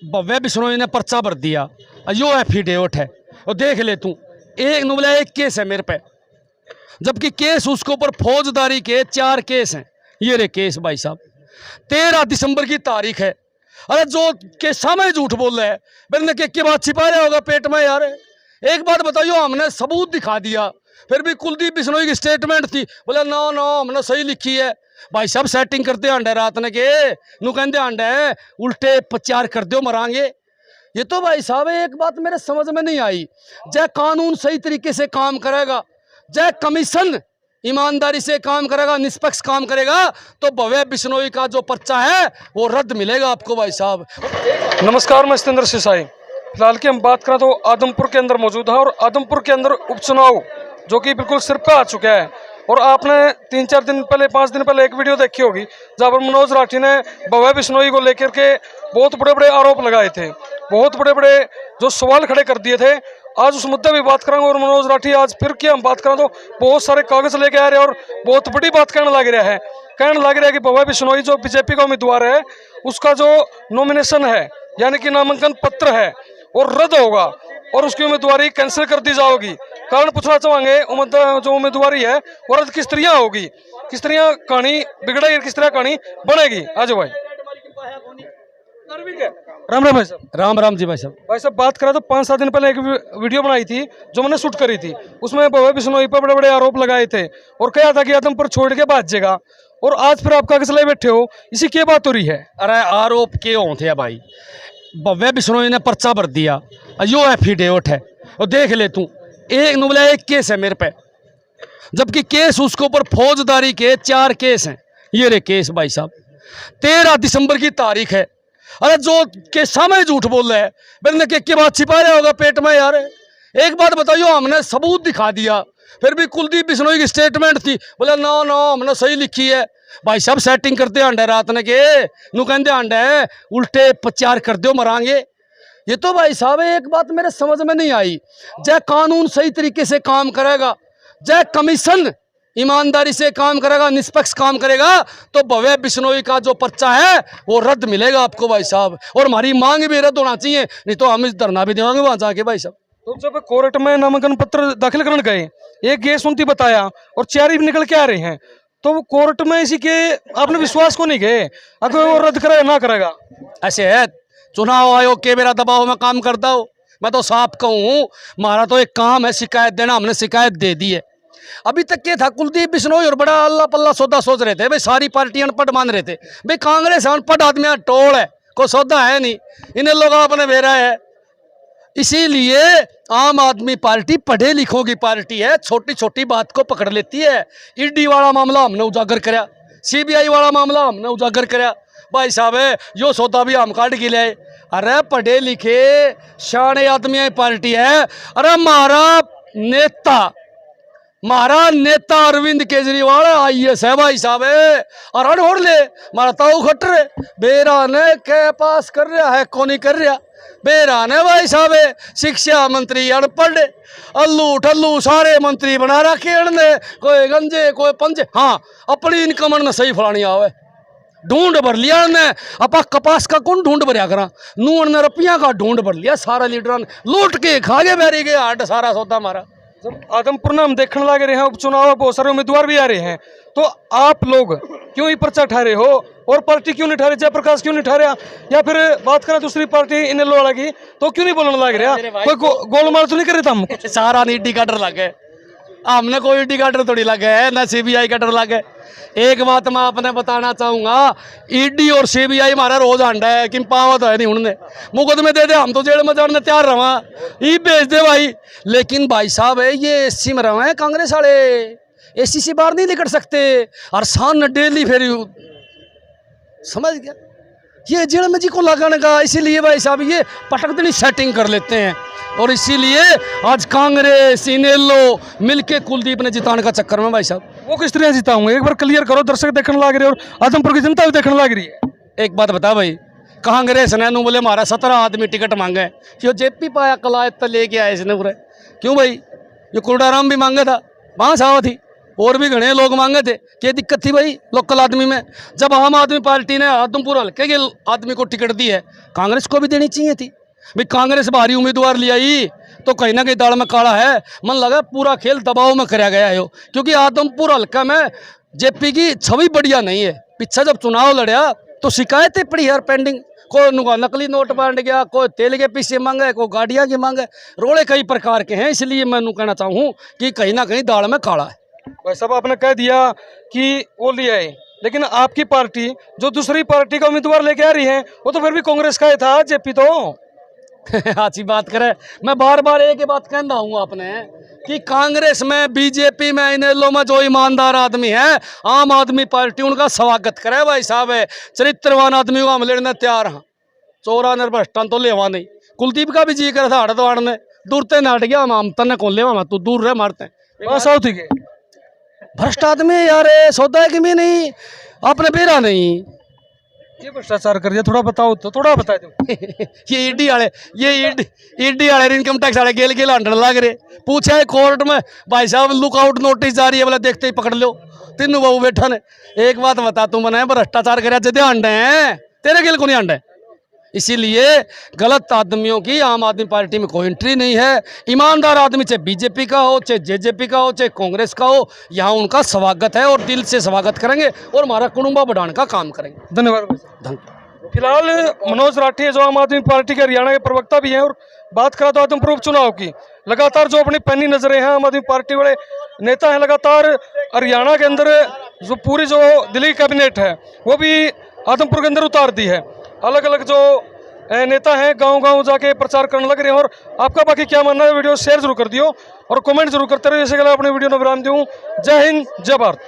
भव्य बिश्नोई ने पर्चा भर दिया, यो एफिडेविट है और देख ले तू, एक बोला एक केस है मेरे पे, जबकि केस उसके ऊपर फौजदारी के 4 केस हैं। ये रे केस भाई साहब, 13 दिसंबर की तारीख है। अरे जो के सामने झूठ बोल रहा है, मैंने के बात छिपा रहा होगा पेट में यार। एक बात बताइयो, हमने सबूत दिखा दिया, फिर भी कुलदीप बिश्नोई की स्टेटमेंट थी, बोले ना ना हमने सही लिखी है। भाई साहब सेटिंग करते अंडे रात ने के नू कहते अंडे उल्टे प्रचार कर दो मरांगे। ये तो भाई साहब एक बात मेरे समझ में नहीं आई, जय कानून सही तरीके से काम करेगा, जय कमीशन ईमानदारी से काम करेगा, निष्पक्ष काम करेगा, तो भव्य बिश्नोई का जो पर्चा है वो रद्द मिलेगा आपको भाई साहब। नमस्कार, मैं सतेंद्र सिसाई। फिलहाल की हम बात करें तो आदमपुर के अंदर मौजूद है और आदमपुर के अंदर उपचुनाव जो कि बिल्कुल सिर पे आ चुका है। और आपने 3-4 दिन पहले 5 दिन पहले एक वीडियो देखी होगी जहाँ पर मनोज राठी ने भव्य बिश्नोई को लेकर के बहुत बड़े बड़े आरोप लगाए थे, बहुत बड़े बड़े जो सवाल खड़े कर दिए थे। आज उस मुद्दे पर बात करेंगे और मनोज राठी आज फिर की हम बात करें तो बहुत सारे कागज लेके आ रहे हैं और बहुत बड़ी बात कहने लग रहा है कि भव्य बिश्नोई जो बीजेपी का उम्मीदवार है उसका जो नॉमिनेशन है यानी कि नामांकन पत्र है और रद्द होगा और उसकी उम्मीदवारी कैंसिल कर दी जाएगी। कारण पूछना चाहेंगे जो उम्मीदवारी है वो रद्द किस तरह होगी, किस तरह कहानी बिगड़ेगी, किस तरह कहानी बनेगी। आज भाई राम राम भाई साहब। राम राम जी भाई साहब। भाई साहब बात करें तो 5-7 दिन पहले एक वीडियो बनाई थी जो मैंने शूट करी थी, उसमें भव्य बिश्नोई पर बड़े बड़े आरोप लगाए थे और कहा था कि आदमपुर छोड़ के भाग जाएगा। और आज फिर आप कागज ले बैठे हो, इसी क्या बात हो रही है? अरे आरोप के होते हैं भाई, भव्य बिश्नोई ने पर्चा भर दिया, यो एफिडेविट है और देख ले तू, एक बोला एक केस है मेरे पे, जबकि केस उसके ऊपर फौजदारी के 4 केस हैं। ये रे केस भाई साहब, 13 दिसंबर की तारीख है। अरे जो के सामने झूठ बोल रहा है, मैंने के बात छिपा रहा होगा पेट में यार। एक बात बताइयो, हमने सबूत दिखा दिया, फिर भी कुलदीप बिश्नोई की स्टेटमेंट थी, बोले ना ना हमने सही लिखी है। भाई साहब सेटिंग करते अंडे रात ने के नू कहते अंडे उल्टे प्रचार कर दो मरांगे। ये तो भाई साहब एक बात मेरे समझ में नहीं आई, जय कानून सही तरीके से काम करेगा, जय कमीशन ईमानदारी से काम करेगा, निष्पक्ष काम करेगा, तो भव्य बिश्नोई का जो पर्चा है वो रद्द मिलेगा आपको भाई साहब। और हमारी मांग भी रद्द होना चाहिए, नहीं तो हम इस धरना भी देंगे वहां जाके भाई साहब। तो जब कोर्ट में नामांकन पत्र दाखिल करने गए, एक गेस सुनती बताया और 4 ही निकल के आ रहे हैं, तो वो कोर्ट में इसी के आपने विश्वास को नहीं गए अगर वो रद्द करेगा ना करेगा? ऐसे है, चुनाव आयोग के मेरा दबाव में काम करता हो, मैं तो साफ कहूँ हमारा तो एक काम है शिकायत देना, हमने शिकायत दे दी है। अभी तक क्या था, कुलदीप बिश्नोई और बड़ा अल्लाह पल्ला सौदा सोच रहे थे भाई, सारी पार्टी अनपढ़ मान रहे थे भाई, कांग्रेस अनपढ़ आदमी टोल है, कोई सौदा है नहीं, इन्हें लोग आपने भेजा है। इसीलिए आम आदमी पार्टी पढ़े लिखों की पार्टी है, छोटी छोटी बात को पकड़ लेती है। ईडी वाला मामला हमने उजागर कराया, सीबीआई वाला मामला हमने उजागर कराया भाई साहब, यो सौदा भी हम काट के ले। अरे पढ़े लिखे शाने आदमी पार्टी है। अरे हमारा नेता अरविंद केजरीवाल IAS है भाई साहब, और ओढ़ ले मारा ताऊ खटर बेरा ने के पास कर रहा है, कौन नहीं कर रहा बेरा ने भाई साहब। शिक्षा मंत्री अनपढ़, अल्लू ठल्लू सारे मंत्री बना रखे ने, कोई गंजे कोई पंजे। हाँ अपनी इनकम ने सही फलानी आवे, ढूंढ भर लिया ने, अपा कपास का कौन ढूंढ भरिया करा, नून ने रुपया का ढूंढ भर लिया, सारा लीडर ने लूट के खा गए बैरी गए हट सारा सौदा हमारा। जब आदमपुर में हम देखने लगे रहे हैं उपचुनाव, बहुत सारे उम्मीदवार भी आ रहे हैं, तो आप लोग क्यों ही पर्चा ठा रहे हो और पार्टी क्यों नहीं ठा रहे, जयप्रकाश क्यों नहीं ठा रहा, या फिर बात करें दूसरी पार्टी इन लोगों की तो क्यों नहीं बोलने लग रहा? कोई गोलमाल तो नहीं कर रहे हम? सारा ईडी का डर लगे, हमने कोई ईडी का डर थोड़ी लगे है, ना CBI का डर लगे। एक बात मैं आपने बताना चाहूंगा, ईडी और CBI हमारा रोज अंडा है कि पावा तो है नहीं, उन्होंने मुकदमे दे दे हम तो जेल में जाने तैयार रहा, ये भेज दे भाई। लेकिन भाई साहब ये SC में रहे हैं कांग्रेस वाले, SC से बाहर नहीं निकल सकते, और सान डेली फिर समझ गया ये जेल में जी को लगाने का। इसीलिए भाई साहब ये पटक देनी सेटिंग कर लेते हैं, और इसीलिए आज कांग्रेस इनेलो मिलके कुलदीप ने जिताने का चक्कर में भाई साहब। वो किस तरह जिताऊंगा एक बार क्लियर करो, दर्शक देखने लग रहे और आदमपुर की जनता भी देखने लग रही है। एक बात बता भाई, कांग्रेस ने बोले हमारा 17 आदमी टिकट मांगे, जो JP पाया कलायत तो लेके आए इसने पूरे, क्यों भाई ये कुलडाराम भी मांगा था, वहाँ सावा थी और भी घने लोग मांगे थे। क्या दिक्कत थी भाई लोकल आदमी में? जब आम आदमी पार्टी ने आदमपुर हल्के के आदमी को टिकट दी है, कांग्रेस को भी देनी चाहिए थी भाई। कांग्रेस भारी उम्मीदवार ले आई तो कहीं ना कहीं दाल में काला है। मन लगा पूरा खेल दबाव में कराया गया है, क्योंकि आदमपुर हल्का में जेपी की छवि बढ़िया नहीं है। पीछे जब चुनाव लड़ा तो शिकायतें पड़ी यार पेंडिंग। कोई नकली नोट बांट गया, कोई तेल के पीछे मांगे, कोई गाड़ियाँ की मांगे, रोड़े कई प्रकार के हैं। इसलिए मैं कहना चाहूँ कि कहीं ना कहीं दाल में काला है। भाई साहब आपने कह दिया कि वो ले आए, लेकिन आपकी पार्टी जो दूसरी पार्टी का उम्मीदवार लेके आ रही है वो तो फिर भी कांग्रेस का ही था, जेपी तो। अच्छी बात करे, मैं बार बार एक ही बात कहना हूँ आपने कि कांग्रेस में, बीजेपी में, इन लो में जो ईमानदार आदमी है, आम आदमी पार्टी उनका स्वागत करे भाई साहब है। चरित्रवान आदमी को हम लेने तैयार हैं, चोरा निर्भ्रष्टान तो लेवा नहीं। कुलदीप का भी जी कर था हड़दवाड़ ने, दूर ते नाट गया, हम तने कौन लेवा, तू दूर रह मारते साउथ के भ्रष्ट आदमी यार, सौदा है कि मैं नहीं, आपने बेरा नहीं। ये भ्रष्टाचार कर दिया, थोड़ा बताओ तो, थोड़ा बता दो। ये ईडी वाले, ईडी वाले इनकम टैक्स वाले गेल गेल हंडन लग रहे। पूछा है कोर्ट में, भाई साहब लुकआउट नोटिस जारी है, बोला देखते ही पकड़ लो। तीनों बाबू बैठा ने। एक बात बता, तू मैंने भ्रष्टाचार कर हंडे हैं, तेरे गेल को नहीं हंडे। इसीलिए गलत आदमियों की आम आदमी पार्टी में कोई एंट्री नहीं है। ईमानदार आदमी चाहे बीजेपी का हो, चाहे जेजेपी का हो, चाहे कांग्रेस का हो, यहाँ उनका स्वागत है और दिल से स्वागत करेंगे और हमारा कुटुंबा बढ़ाने का काम करेंगे। धन्यवाद। धन्यवाद। फिलहाल मनोज राठी जो आम आदमी पार्टी के हरियाणा के प्रवक्ता भी हैं, और बात करा तो आदमपुर उपचुनाव की, लगातार जो अपनी पैनी नजरें हैं आम आदमी पार्टी वाले नेता हैं, लगातार हरियाणा के अंदर जो पूरी जो दिल्ली कैबिनेट है वो भी आदमपुर के अंदर उतार दी है। अलग अलग जो नेता हैं गांव-गांव जाके प्रचार करने लग रहे हैं। और आपका बाकी क्या मानना है, वीडियो शेयर जरूर कर दियो और कमेंट जरूर करते रहिए। इसके अलावा अपने वीडियो में विराम दूं। जय हिंद, जय भारत।